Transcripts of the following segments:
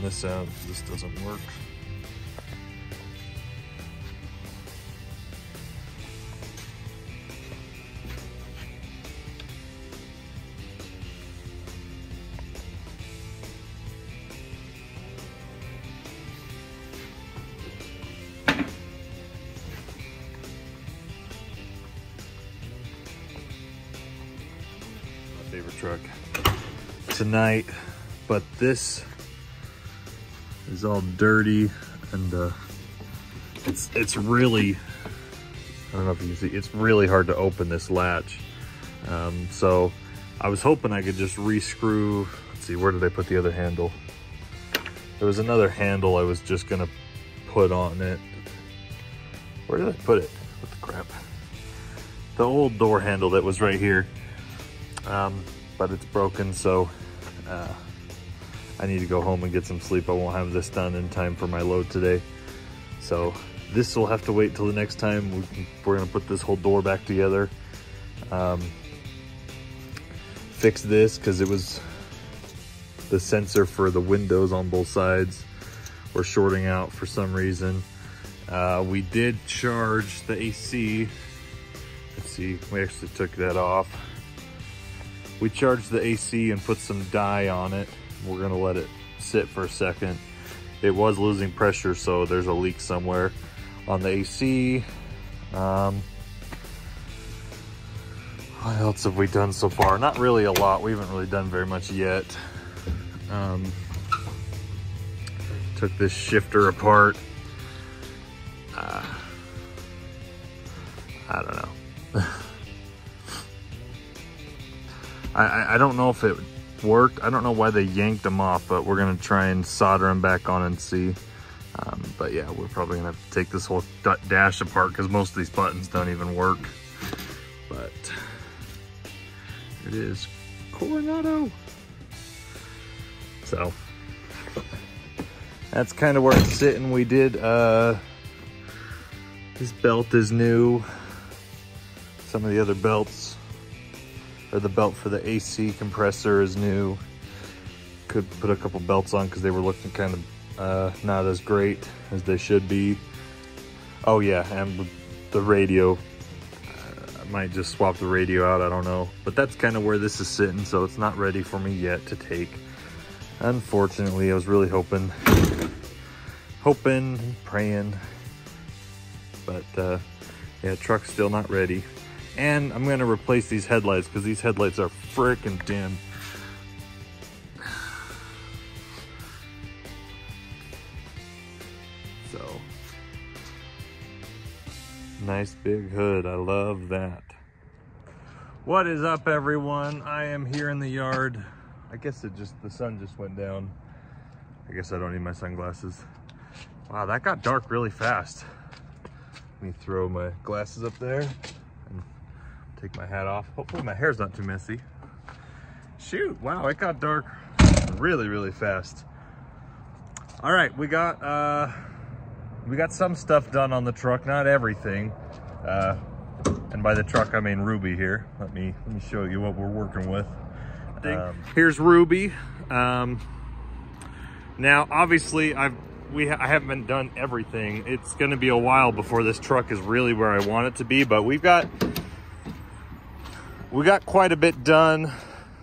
this out if this doesn't work. My favorite truck tonight, but this is all dirty and it's really, I don't know if you can see, it's really hard to open this latch. So I was hoping I could just re-screw, let's see, where did I put the other handle? There was another handle I was just gonna put on it. Where did I put it? What the crap? The old door handle that was right here. But it's broken, so I need to go home and get some sleep. I won't have this done in time for my load today. So this will have to wait till the next time. We're gonna put this whole door back together. Fix this, because it was the sensor for the windows on both sides were shorting out for some reason. We did charge the AC. Let's see, we actually took that off. We charged the AC and put some dye on it. We're gonna let it sit for a second. It was losing pressure, so there's a leak somewhere on the AC. What else have we done so far? Not really a lot. We haven't really done very much yet. Took this shifter apart. I don't know. I don't know if it worked. I don't know why they yanked them off, but we're gonna try and solder them back on and see. But yeah, we're probably gonna have to take this whole dash apart because most of these buttons don't even work. But it is Coronado. So that's kind of where it's sitting. We did, this belt is new. Some of the other belts, or the belt for the AC compressor is new. Could put a couple belts on because they were looking kind of not as great as they should be. Oh yeah, and the radio, I might just swap the radio out, I don't know. But that's kind of where this is sitting, so it's not ready for me yet to take. Unfortunately, I was really hoping, praying, but yeah, truck's still not ready. And I'm gonna replace these headlights because these headlights are freaking dim. So, nice big hood, I love that. What is up, everyone? I am here in the yard. I guess the sun just went down. I guess I don't need my sunglasses. Wow, that got dark really fast. Let me throw my glasses up there and take my hat off. Hopefully my hair's not too messy. Shoot, wow, it got dark really, really fast. All right, we got some stuff done on the truck, not everything. And by the truck, I mean Ruby here. Let me show you what we're working with. Here's Ruby. Now, obviously, I haven't done everything. It's going to be a while before this truck is really where I want it to be, but we got quite a bit done.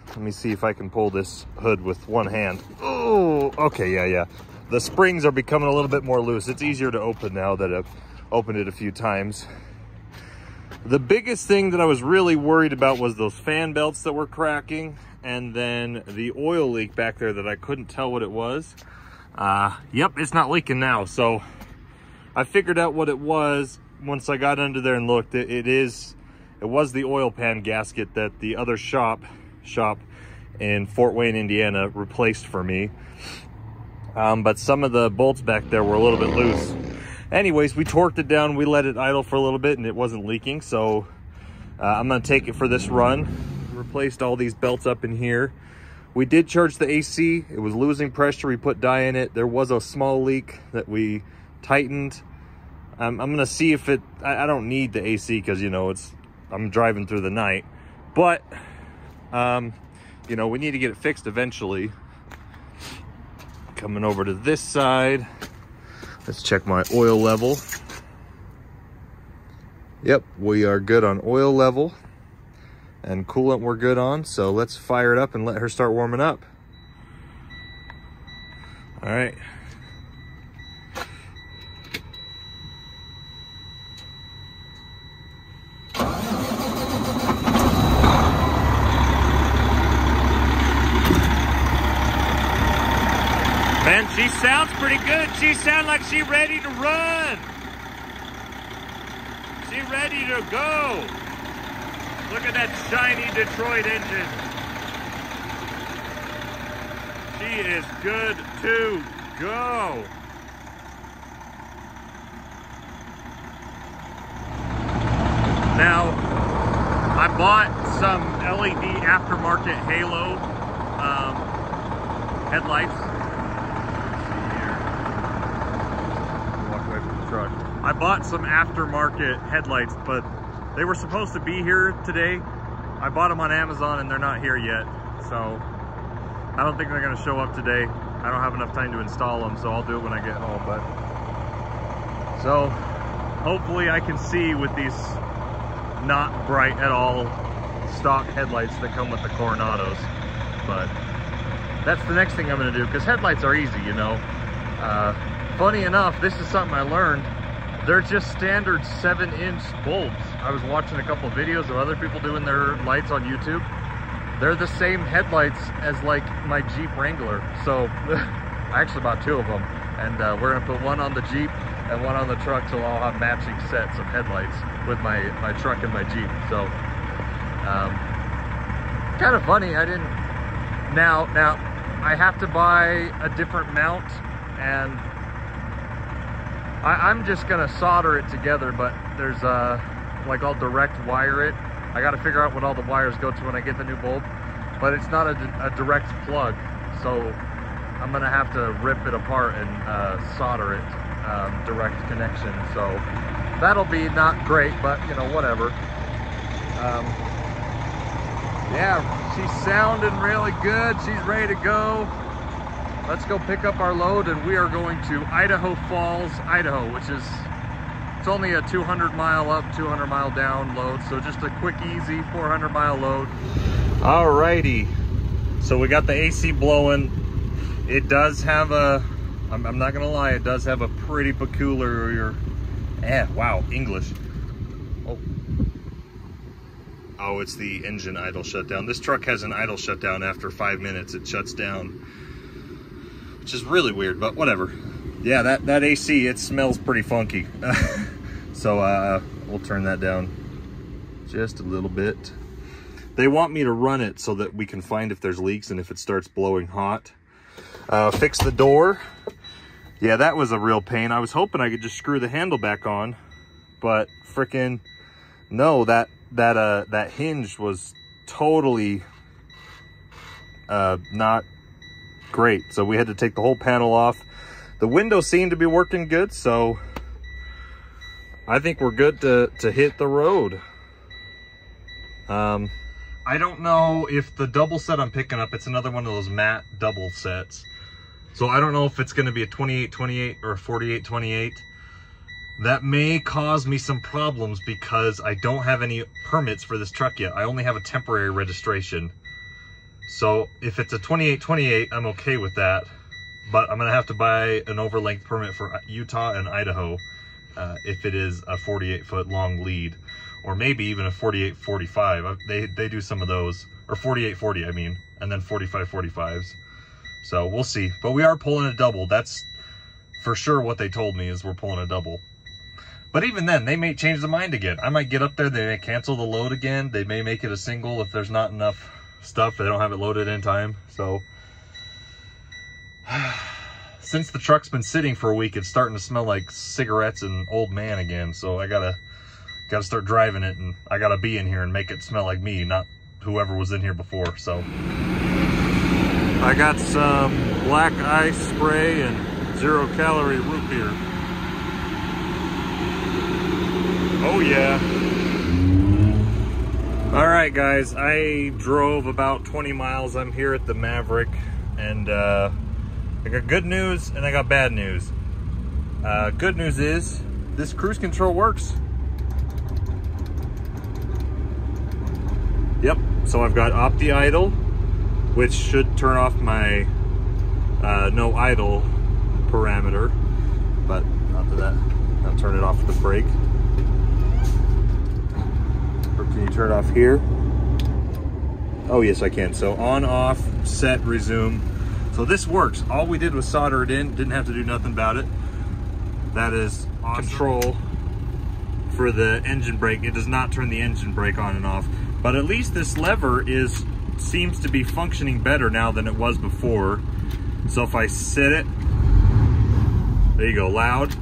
Let me see if I can pull this hood with one hand. Oh, okay, yeah. The springs are becoming a little bit more loose. It's easier to open now that I've opened it a few times. The biggest thing that I was really worried about was those fan belts that were cracking, and then the oil leak back there that I couldn't tell what it was. Yep, it's not leaking now. So I figured out what it was once I got under there and looked. It was the oil pan gasket that the other shop in Fort Wayne, Indiana replaced for me. But some of the bolts back there were a little bit loose. Anyways, we torqued it down, we let it idle for a little bit, and it wasn't leaking. So I'm gonna take it for this run. Replaced all these belts up in here. We did charge the AC. It was losing pressure. We put dye in it. There was a small leak that we tightened. I'm gonna see if I don't need the AC because, you know, I'm driving through the night, but you know, we need to get it fixed eventually. Coming over to this side, let's check my oil level. Yep, we are good on oil level, and coolant we're good on, so let's fire it up and let her start warming up. All right. Man, she sounds pretty good. She sounds like she's ready to run. She's ready to go. Look at that shiny Detroit engine. She is good to go. Now, I bought some LED aftermarket Halo headlights. I bought some aftermarket headlights, but they were supposed to be here today. I bought them on Amazon and they're not here yet. So I don't think they're gonna show up today. I don't have enough time to install them, so I'll do it when I get home. But so hopefully I can see with these not bright at all stock headlights that come with the Coronados. But that's the next thing I'm gonna do, because headlights are easy, you know. Funny enough, this is something I learned. They're just standard 7-inch bulbs. I was watching a couple of videos of other people doing their lights on YouTube. They're the same headlights as like my Jeep Wrangler. So I actually bought 2 of them, and we're gonna put one on the Jeep and one on the truck, so I'll have matching sets of headlights with my truck and my Jeep. So kind of funny. I didn't. Now I have to buy a different mount, and I'm just gonna solder it together, but there's like I'll direct wire it. I gotta figure out what all the wires go to when I get the new bulb, but it's not a direct plug, so I'm gonna have to rip it apart and solder it, direct connection. So that'll be not great, but you know, whatever. Yeah, she's sounding really good. She's ready to go. Let's go pick up our load, and we are going to Idaho Falls, Idaho, which is, it's only a 200-mile up, 200-mile down load, so just a quick, easy 400-mile load. Alrighty, so we got the AC blowing. It does have a, I'm not gonna lie, it does have a pretty peculiar, wow, English. Oh, it's the engine idle shutdown. This truck has an idle shutdown after 5 minutes, it shuts down. Which is really weird, but whatever. Yeah, that AC, it smells pretty funky. So we'll turn that down just a little bit. They want me to run it so that we can find if there's leaks and if it starts blowing hot. Fix the door. Yeah, that was a real pain. I was hoping I could just screw the handle back on, but frickin' no, that hinge was totally not great, so we had to take the whole panel off. The window seemed to be working good, so I think we're good to hit the road. I don't know if the double set I'm picking up, it's another one of those matte double sets, so I don't know if it's going to be a 28-28 or a 48-28. That may cause me some problems because I don't have any permits for this truck yet. I only have a temporary registration. So if it's a 28-28, I'm okay with that, but I'm gonna have to buy an overlength permit for Utah and Idaho if it is a 48-foot long lead, or maybe even a 48-45. They do some of those, or 48-40, I mean, and then 45-45s. So we'll see, but we are pulling a double. That's for sure what they told me, is we're pulling a double. But even then, they may change their mind again. I might get up there, they may cancel the load again. They may make it a single if there's not enough stuff, they don't have it loaded in time. So since the truck's been sitting for a week, it's starting to smell like cigarettes and old man again. So I gotta start driving it, and I gotta be in here and make it smell like me, not whoever was in here before. So I got some black ice spray and 0-calorie root beer. Oh yeah. All right, guys, I drove about 20 miles. I'm here at the Maverick, and I got good news and I got bad news. Good news is this cruise control works. Yep, so I've got Opti idle, which should turn off my no idle parameter, but after that, I'll turn it off with the brake. Or can you turn it off here? Oh yes, I can. So on, off, set, resume. So this works. All we did was solder it in, didn't have to do nothing about it. That is awesome. Control for the engine brake. It does not turn the engine brake on and off, but at least this lever seems to be functioning better now than it was before. So if I set it, there you go, loud.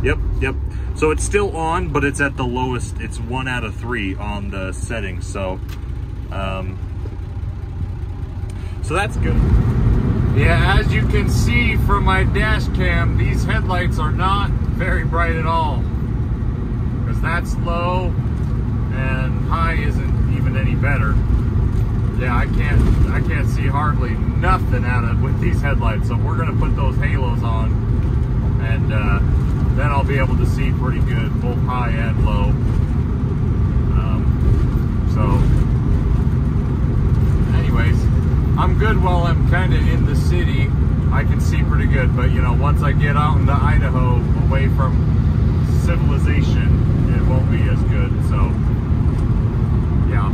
Yep. So it's still on, but it's at the lowest. It's 1 out of 3 on the settings. So that's good. Yeah, as you can see from my dash cam, these headlights are not very bright at all, because that's low and high isn't even any better. Yeah, I can't see hardly nothing at it with these headlights. So we're gonna put those halos on, and then I'll be able to see pretty good, both high and low. Anyways, I'm good while I'm kind of in the city. I can see pretty good, but you know, once I get out into Idaho, away from civilization, it won't be as good. So, yeah.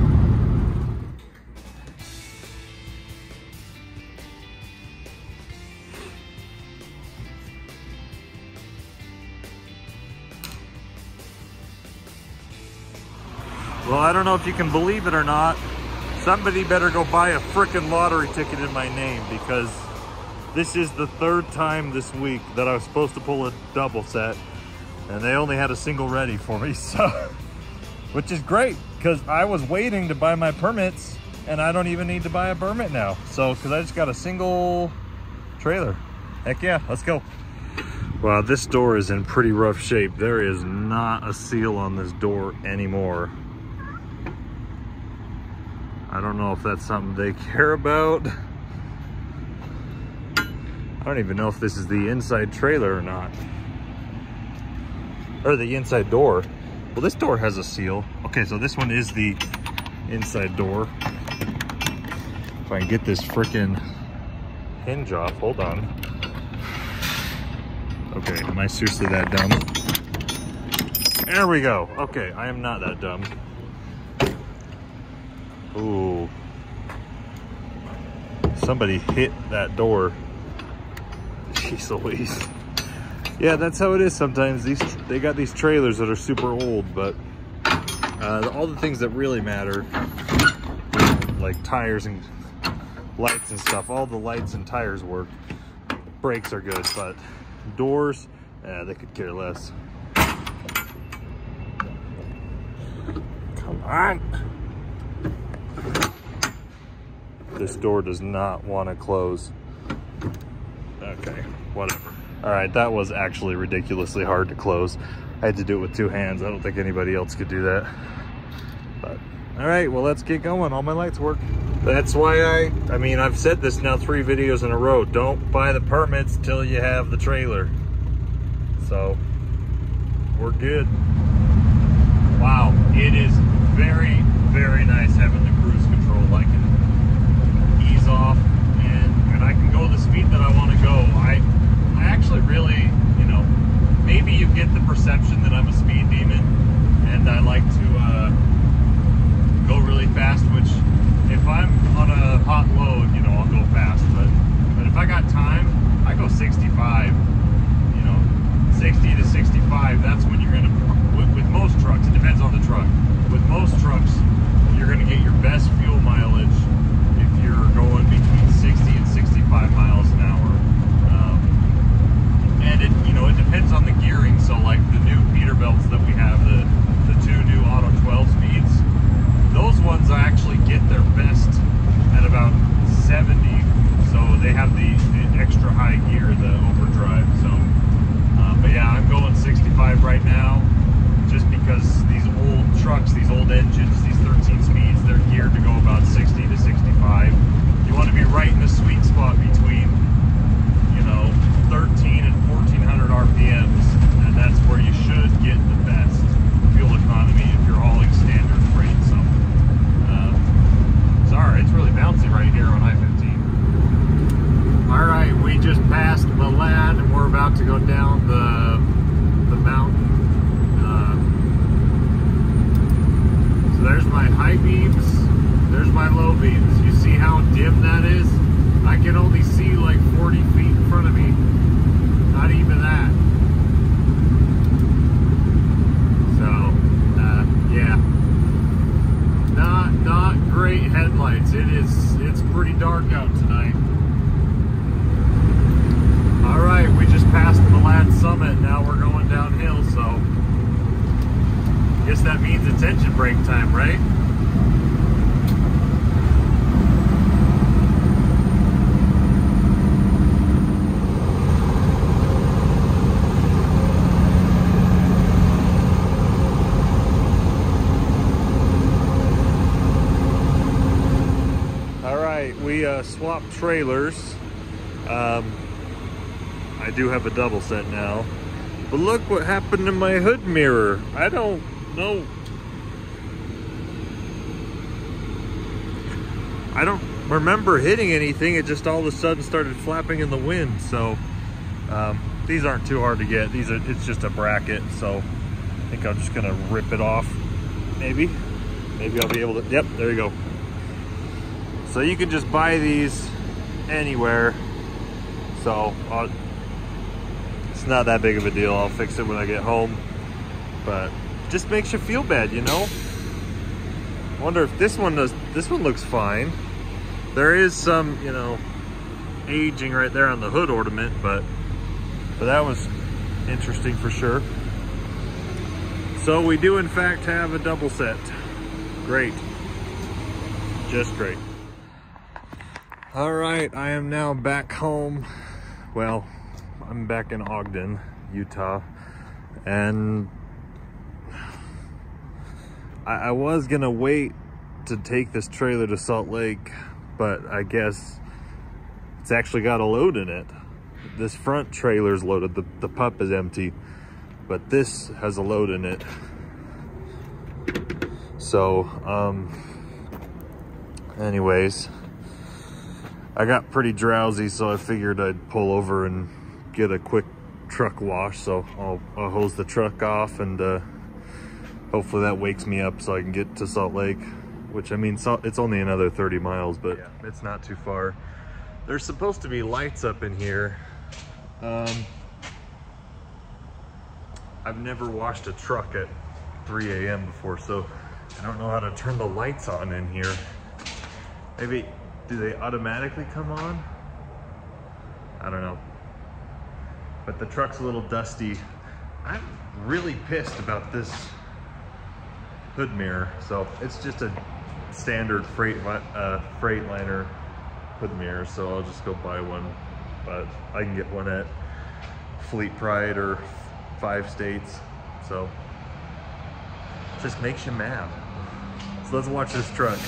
Well, I don't know if you can believe it or not. Somebody better go buy a frickin' lottery ticket in my name, because this is the 3rd time this week that I was supposed to pull a double set, and they only had a single ready for me, so, which is great, because I was waiting to buy my permits, and I don't even need to buy a permit now. So, because I just got a single trailer. Heck yeah, let's go. Wow, this door is in pretty rough shape. There is not a seal on this door anymore. I don't know if that's something they care about. I don't even know if this is the inside trailer or not. Or the inside door. Well, this door has a seal. Okay, so this one is the inside door. If I can get this frickin' hinge off, hold on. Okay, am I seriously that dumb? There we go. Okay, I am not that dumb. Ooh. Somebody hit that door. Jeez Louise. Yeah, that's how it is sometimes. They got these trailers that are super old, but all the things that really matter, like tires and lights and stuff, all the lights and tires work. Brakes are good, but doors, they could care less. Come on. This door does not want to close. Okay, whatever. All right, that was actually ridiculously hard to close. I had to do it with 2 hands. I don't think anybody else could do that. But, all right, well, let's get going. All my lights work. That's why I mean, I've said this now 3 videos in a row. Don't buy the permits till you have the trailer. So, we're good. Wow, it is very, very nice having the cruise control. I can ease off and I can go the speed that I want to go. I actually really, you know, maybe you get the perception that I'm a speed demon and I like to go really fast, which if I'm on a hot load, you know, I'll go fast, but if I got time, I go 65, you know, 60 to 65. That's when you're gonna, with most trucks, it depends on the truck. With most trucks, you're gonna get your best fuel mileage if you're going between 60 and 65 miles an hour. And it, you know, it depends on the gearing. So like the new Peterbilts that we have, the 2 new Auto 12 speeds, those ones actually get their best at about 70. So they have the extra high gear, the overdrive. So, but yeah, I'm going 65 right now, just because these old trucks, these old engines, these 13 speeds, they're geared to go about 60 to 65. You want to be right in the sweet spot my low beams. You see how dim that is? I can only see like 40 feet in front of me. Not even that. So, yeah. Not great headlights. It's pretty dark out tonight. All right, we just passed the Malad Summit. Now we're going downhill, so I guess that means it's engine brake time, right? All right, we swapped trailers. I do have a double set now, but look what happened to my hood mirror. I don't know. I don't remember hitting anything. It just all of a sudden started flapping in the wind. So these aren't too hard to get. It's just a bracket. So I think I'm just gonna rip it off. Maybe I'll be able to. Yep, there you go. So you can just buy these anywhere. So it's not that big of a deal. I'll fix it when I get home, but just makes you feel bad, you know? I wonder if this one does. This one looks fine. There is some, you know, aging right there on the hood ornament, but that was interesting for sure. So we do in fact have a double set. Great. Just great. All right, I am now back home. Well, I'm back in Ogden, Utah, and I was gonna wait to take this trailer to Salt Lake, but I guess it's actually got a load in it. This front trailer's loaded, the pup is empty, but this has a load in it. So, anyways, I got pretty drowsy, so I figured I'd pull over and get a quick truck wash. So I'll hose the truck off, and hopefully that wakes me up so I can get to Salt Lake, which, I mean, it's only another 30 miles, but yeah, it's not too far. There's supposed to be lights up in here. I've never washed a truck at 3 a.m. before, so I don't know how to turn the lights on in here. Maybe, do they automatically come on? I don't know. But the truck's a little dusty. I'm really pissed about this hood mirror. So it's just a standard Freightliner hood mirror, so I'll just go buy one. But I can get one at Fleet Pride or 5 States. So it just makes you mad. So let's watch this truck.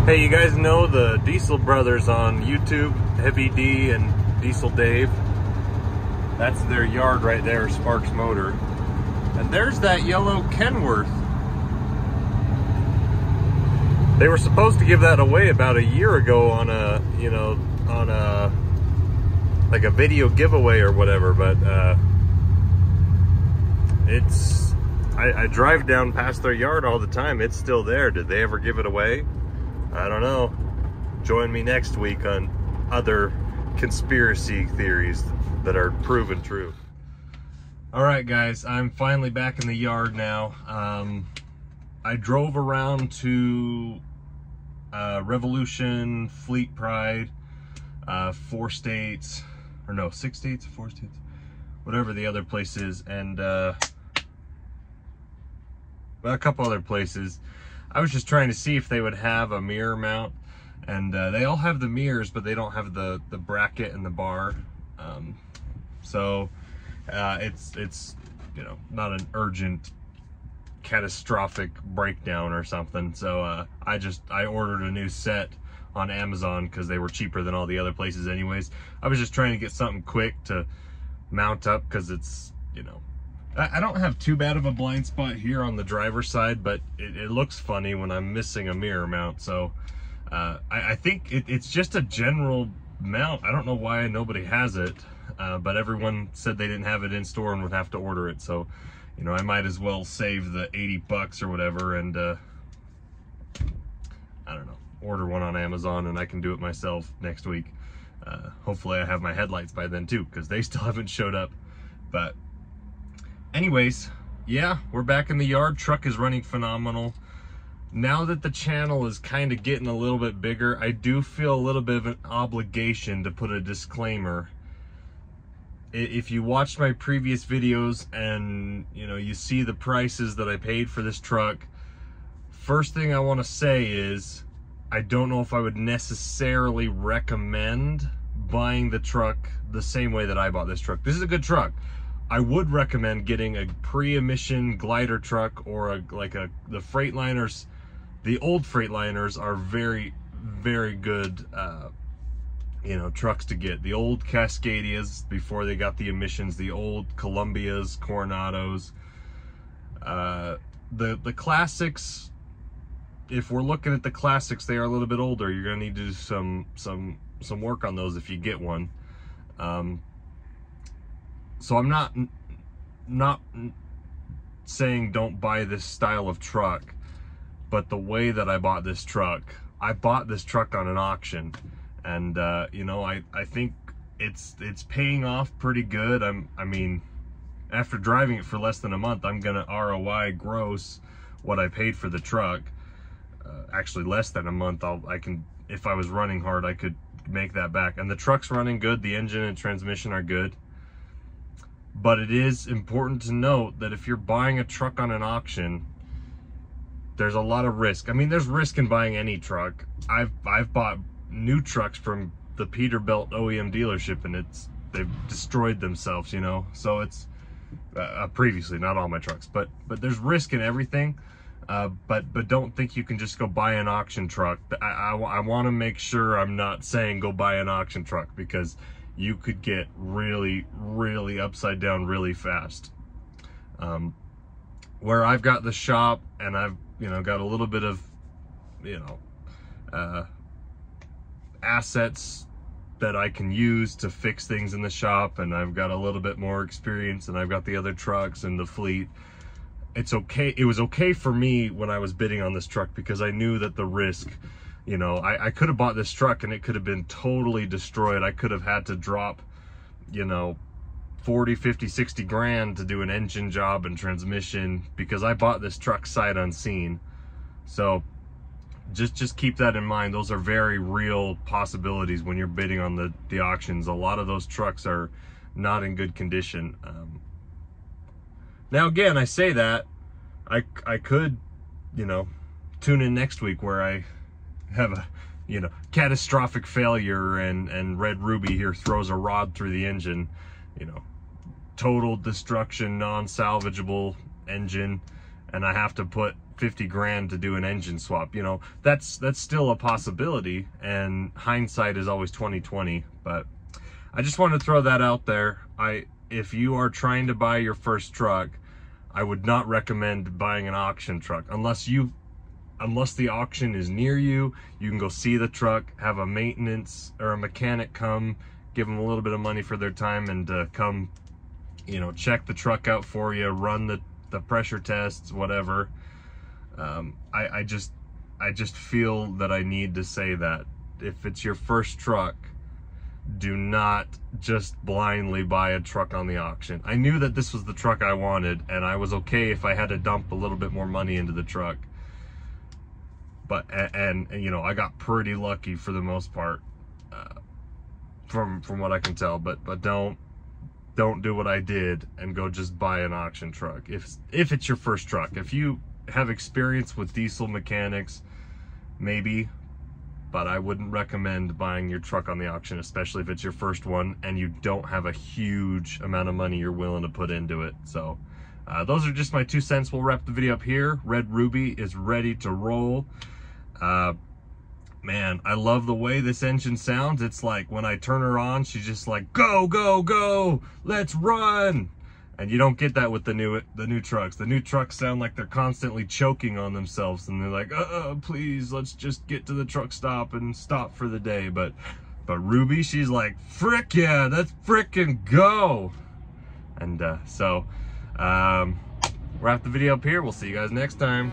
Hey, you guys know the Diesel Brothers on YouTube, Heavy D and Diesel Dave? That's their yard right there, Sparks Motor. And there's that yellow Kenworth. They were supposed to give that away about a year ago on a, you know, on a, like a video giveaway or whatever, but it's I drive down past their yard all the time. It's still there. Did they ever give it away? I don't know. Join me next week on other conspiracy theories that are proven true. All right, guys, I'm finally back in the yard now. I drove around to Revolution, Fleet Pride, 4 states, or no, 6 states, 4 states, whatever the other place is, and a couple other places. I was just trying to see if they would have a mirror mount, and they all have the mirrors, but they don't have the bracket and the bar. So it's you know, not an urgent catastrophic breakdown or something. So I ordered a new set on Amazon because they were cheaper than all the other places anyways. I was just trying to get something quick to mount up because it's, you know, I don't have too bad of a blind spot here on the driver's side, but it looks funny when I'm missing a mirror mount. So I think it's just a general mount. I don't know why nobody has it, but everyone said they didn't have it in store and would have to order it. So, you know, I might as well save the 80 bucks or whatever and I don't know, order one on Amazon, and I can do it myself next week. Hopefully I have my headlights by then too, because they still haven't showed up. But anyways, yeah, we're back in the yard. Truck is running phenomenal. Now that the channel is kind of getting a little bit bigger, I do feel a little bit of an obligation to put a disclaimer. If you watched my previous videos and, you know, you see the prices that I paid for this truck, first thing I want to say is I don't know if I would necessarily recommend buying the truck the same way that I bought this truck. This is a good truck. I would recommend getting a pre-emission glider truck, or the Freightliners. The old Freightliners are very, very good, you know, trucks to get. The old Cascadias before they got the emissions, the old Columbias, Coronados, the classics. If we're looking at the classics, they are a little bit older. You're gonna need to do some work on those if you get one. So I'm not saying don't buy this style of truck, but the way that I bought this truck on an auction, and you know, I think it's paying off pretty good. I mean, after driving it for less than a month, I'm gonna ROI gross what I paid for the truck. Actually less than a month. I can, if I was running hard, I could make that back. And the truck's running good. The engine and transmission are good. But it is important to note that if you're buying a truck on an auction, there's a lot of risk. I mean, there's risk in buying any truck. I've bought new trucks from the Peterbilt OEM dealership, and they've destroyed themselves, you know. So it's previously, not all my trucks, but there's risk in everything. But don't think you can just go buy an auction truck. I want to make sure I'm not saying go buy an auction truck, because you could get really, really upside down really fast. Where I've got the shop, and I've, you know, got a little bit of, you know, assets that I can use to fix things in the shop, and I've got a little bit more experience, and I've got the other trucks and the fleet. It's okay. It was okay for me when I was bidding on this truck, because I knew that the risk, you know, I could have bought this truck and it could have been totally destroyed. I could have had to drop, you know, 40, 50, 60 grand to do an engine job and transmission, because I bought this truck sight unseen. So just keep that in mind. Those are very real possibilities when you're bidding on the auctions. A lot of those trucks are not in good condition. Now again, I say that, I could, you know, tune in next week where I have a, you know, catastrophic failure, and Red Ruby here throws a rod through the engine, you know, total destruction, non-salvageable engine, and I have to put 50 grand to do an engine swap. You know, that's still a possibility, and hindsight is always 20/20. But I just wanted to throw that out there. If you are trying to buy your first truck, I would not recommend buying an auction truck unless the auction is near you. You can go see the truck, have a maintenance or a mechanic come, give them a little bit of money for their time, and come, you know, check the truck out for you, run the the pressure tests, whatever. I just feel that I need to say that if it's your first truck, do not just blindly buy a truck on the auction. I knew that this was the truck I wanted, and I was okay if I had to dump a little bit more money into the truck. But, and you know, I got pretty lucky for the most part, from what I can tell. But don't do what I did and go just buy an auction truck. If it's your first truck, if you have experience with diesel mechanics, maybe, but I wouldn't recommend buying your truck on the auction, especially if it's your first one and you don't have a huge amount of money you're willing to put into it. So those are just my 2 cents. We'll wrap the video up here. Red Ruby is ready to roll. Man, I love the way this engine sounds. It's like when I turn her on, she's just like, go, go, go, let's run. And you don't get that with the new trucks. The new trucks sound like they're constantly choking on themselves, and they're like, please, let's just get to the truck stop and stop for the day. But Ruby, she's like, frick yeah, let's frickin' go. And so wrap the video up here. We'll see you guys next time.